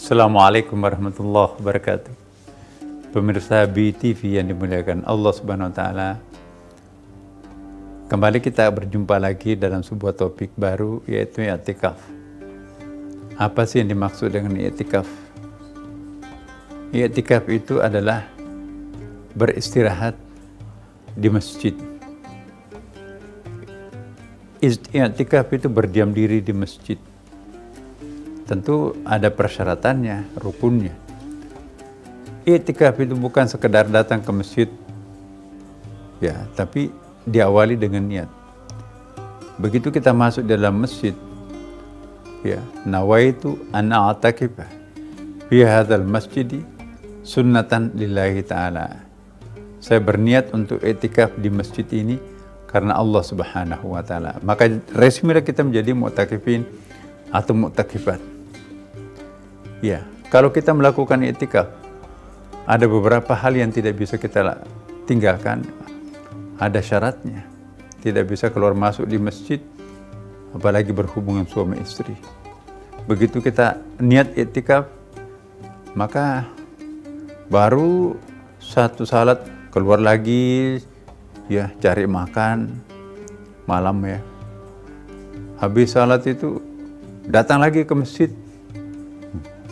Assalamualaikum warahmatullahi wabarakatuh. Pemirsa BTV yang dimuliakan Allah Subhanahu wa taala. Kembali kita berjumpa lagi dalam sebuah topik baru, yaitu i'tikaf. Apa sih yang dimaksud dengan i'tikaf? I'tikaf itu adalah beristirahat di masjid. I'tikaf itu berdiam diri di masjid. Tentu ada persyaratannya, rukunnya. I'tikaf itu bukan sekedar datang ke masjid, ya, tapi diawali dengan niat. Begitu kita masuk dalam masjid, ya, nawaitu an a'takifa fi hadzal masjidi sunnatan lillahi ta'ala. Saya berniat untuk i'tikaf di masjid ini karena Allah Subhanahu wa taala. Maka resminya kita menjadi mu'takifin atau mu'takifat. Ya, kalau kita melakukan i'tikaf, ada beberapa hal yang tidak bisa kita tinggalkan. Ada syaratnya. Tidak bisa keluar masuk di masjid, apalagi berhubungan suami istri. Begitu kita niat i'tikaf, maka baru satu salat keluar lagi, ya, cari makan malam, ya. Habis salat itu datang lagi ke masjid,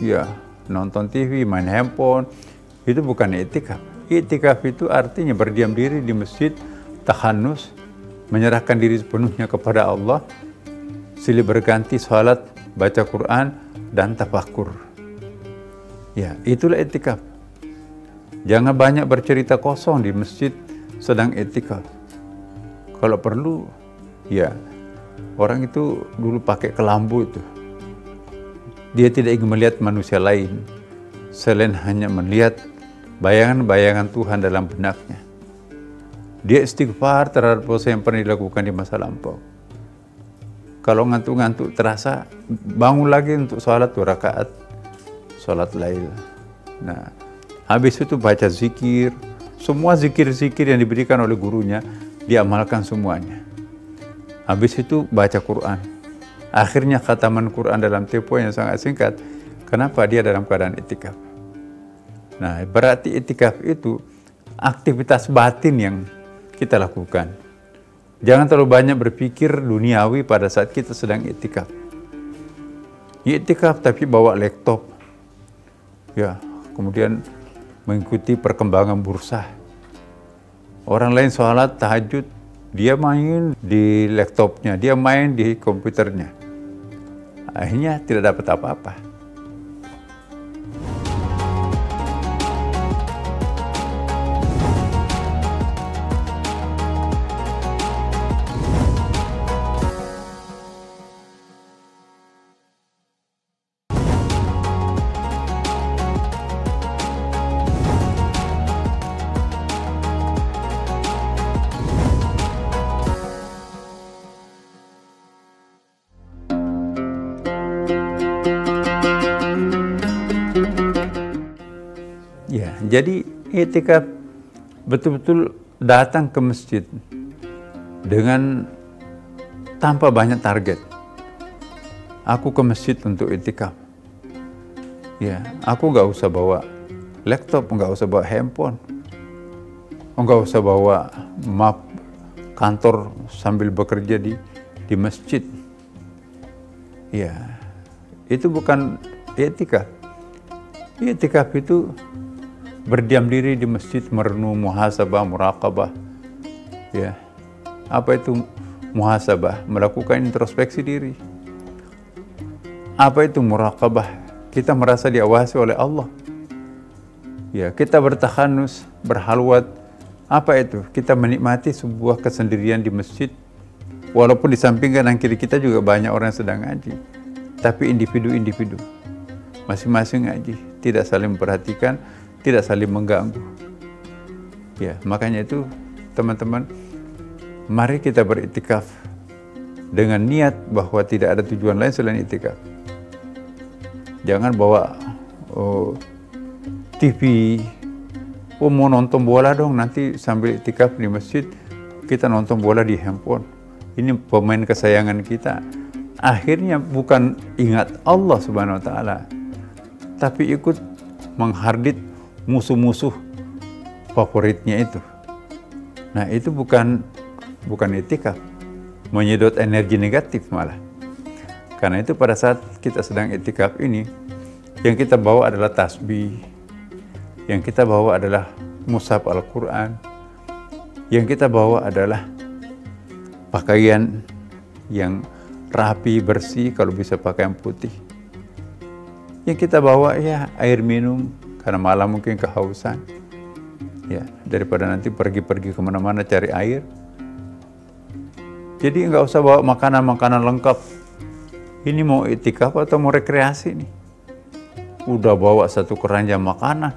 ya, nonton TV, main handphone. Itu bukan i'tikaf. I'tikaf itu artinya berdiam diri di masjid, tahanus, menyerahkan diri sepenuhnya kepada Allah, silih berganti salat, baca Quran, dan tafakkur. Ya, itulah i'tikaf. Jangan banyak bercerita kosong di masjid sedang i'tikaf. Kalau perlu, ya, orang itu dulu pakai kelambu itu. Dia tidak ingin melihat manusia lain selain hanya melihat bayangan-bayangan Tuhan dalam benaknya. Dia istighfar terhadap dosa yang pernah dilakukan di masa lampau. Kalau ngantuk-ngantuk terasa, bangun lagi untuk sholat 2 rakaat, sholat lail. Nah, habis itu baca zikir, semua zikir-zikir yang diberikan oleh gurunya, diamalkan semuanya. Habis itu baca Quran. Akhirnya khataman Quran dalam tempo yang sangat singkat. Kenapa? Dia dalam keadaan i'tikaf. Nah, berarti i'tikaf itu aktivitas batin yang kita lakukan. Jangan terlalu banyak berpikir duniawi pada saat kita sedang i'tikaf. I'tikaf tapi bawa laptop, ya, kemudian mengikuti perkembangan bursa. Orang lain sholat tahajud, dia main di laptopnya, dia main di komputernya. Akhirnya tidak dapat apa-apa. Ya, jadi i'tikaf betul-betul datang ke masjid dengan tanpa banyak target. Aku ke masjid untuk i'tikaf. Ya, aku nggak usah bawa laptop, nggak usah bawa handphone, nggak usah bawa map kantor sambil bekerja di masjid. Ya, itu bukan i'tikaf. I'tikaf itu berdiam diri di masjid, merenung, muhasabah, muraqabah. Ya. Apa itu muhasabah? Melakukan introspeksi diri. Apa itu muraqabah? Kita merasa diawasi oleh Allah. Ya, kita bertahanus, berhalwat. Apa itu? Kita menikmati sebuah kesendirian di masjid. Walaupun di samping kanan kiri kita juga banyak orang yang sedang ngaji. Tapi individu-individu. Masing-masing ngaji. Tidak saling memperhatikan, tidak saling mengganggu. Ya, makanya itu teman-teman, mari kita beriktikaf dengan niat bahwa tidak ada tujuan lain selain iktikaf. Jangan bawa TV, mau nonton bola dong, nanti sambil iktikaf di masjid kita nonton bola di handphone. Ini pemain kesayangan kita. Akhirnya bukan ingat Allah Subhanahu wa taala, tapi ikut menghardit musuh-musuh favoritnya itu. Nah, itu bukan itikaf, menyedot energi negatif malah. Karena itu pada saat kita sedang itikaf ini, yang kita bawa adalah tasbih, yang kita bawa adalah mushaf Al-Quran, yang kita bawa adalah pakaian yang rapi, bersih, kalau bisa pakaian putih. Yang kita bawa ya air minum, karena malam mungkin kehausan. Ya, daripada nanti pergi-pergi kemana-mana cari air. Jadi nggak usah bawa makanan-makanan lengkap. Ini mau itikaf atau mau rekreasi nih? Udah bawa satu keranjang makanan.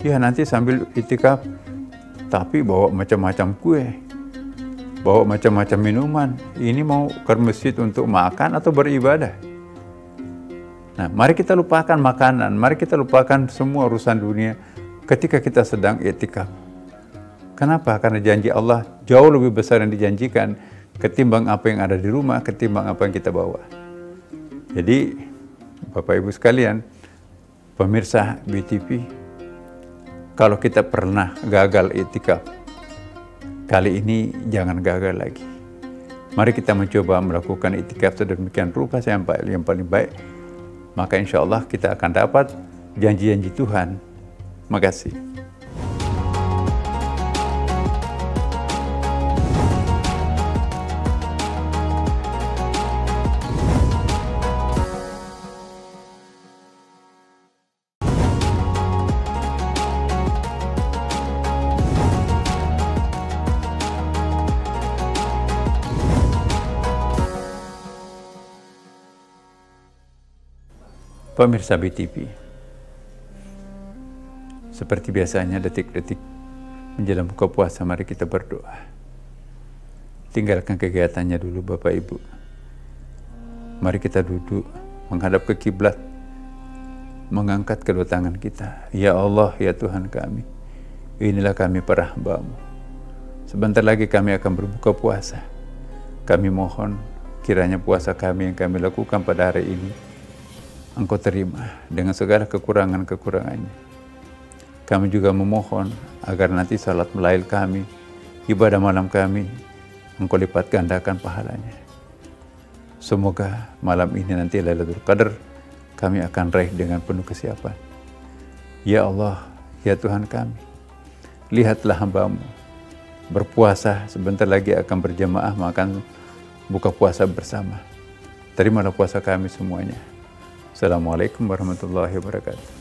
Ya nanti sambil itikaf, tapi bawa macam-macam kue, bawa macam-macam minuman. Ini mau ke masjid untuk makan atau beribadah? Nah, mari kita lupakan makanan, mari kita lupakan semua urusan dunia ketika kita sedang i'tikaf. Kenapa? Karena janji Allah jauh lebih besar yang dijanjikan ketimbang apa yang ada di rumah, ketimbang apa yang kita bawa. Jadi, Bapak Ibu sekalian, pemirsa BTV, kalau kita pernah gagal i'tikaf, kali ini jangan gagal lagi. Mari kita mencoba melakukan i'tikaf sedemikian rupa yang paling baik. Maka insya Allah kita akan dapat janji-janji Tuhan. Makasih. Pemirsa BTV, seperti biasanya detik-detik menjelang buka puasa, mari kita berdoa. Tinggalkan kegiatannya dulu Bapak Ibu. Mari kita duduk menghadap ke kiblat, mengangkat kedua tangan kita. Ya Allah, ya Tuhan kami, inilah kami para hamba-Mu. Sebentar lagi kami akan berbuka puasa. Kami mohon kiranya puasa kami yang kami lakukan pada hari ini Engkau terima dengan segala kekurangan-kekurangannya. Kami juga memohon agar nanti salat melail kami, ibadah malam kami, Engkau lipat gandakan pahalanya. Semoga malam ini nanti Lailatul Qadar kami akan raih dengan penuh kesiapan. Ya Allah, ya Tuhan kami, lihatlah hamba-Mu berpuasa, sebentar lagi akan berjamaah makan buka puasa bersama. Terimalah puasa kami semuanya. Assalamualaikum warahmatullahi wabarakatuh.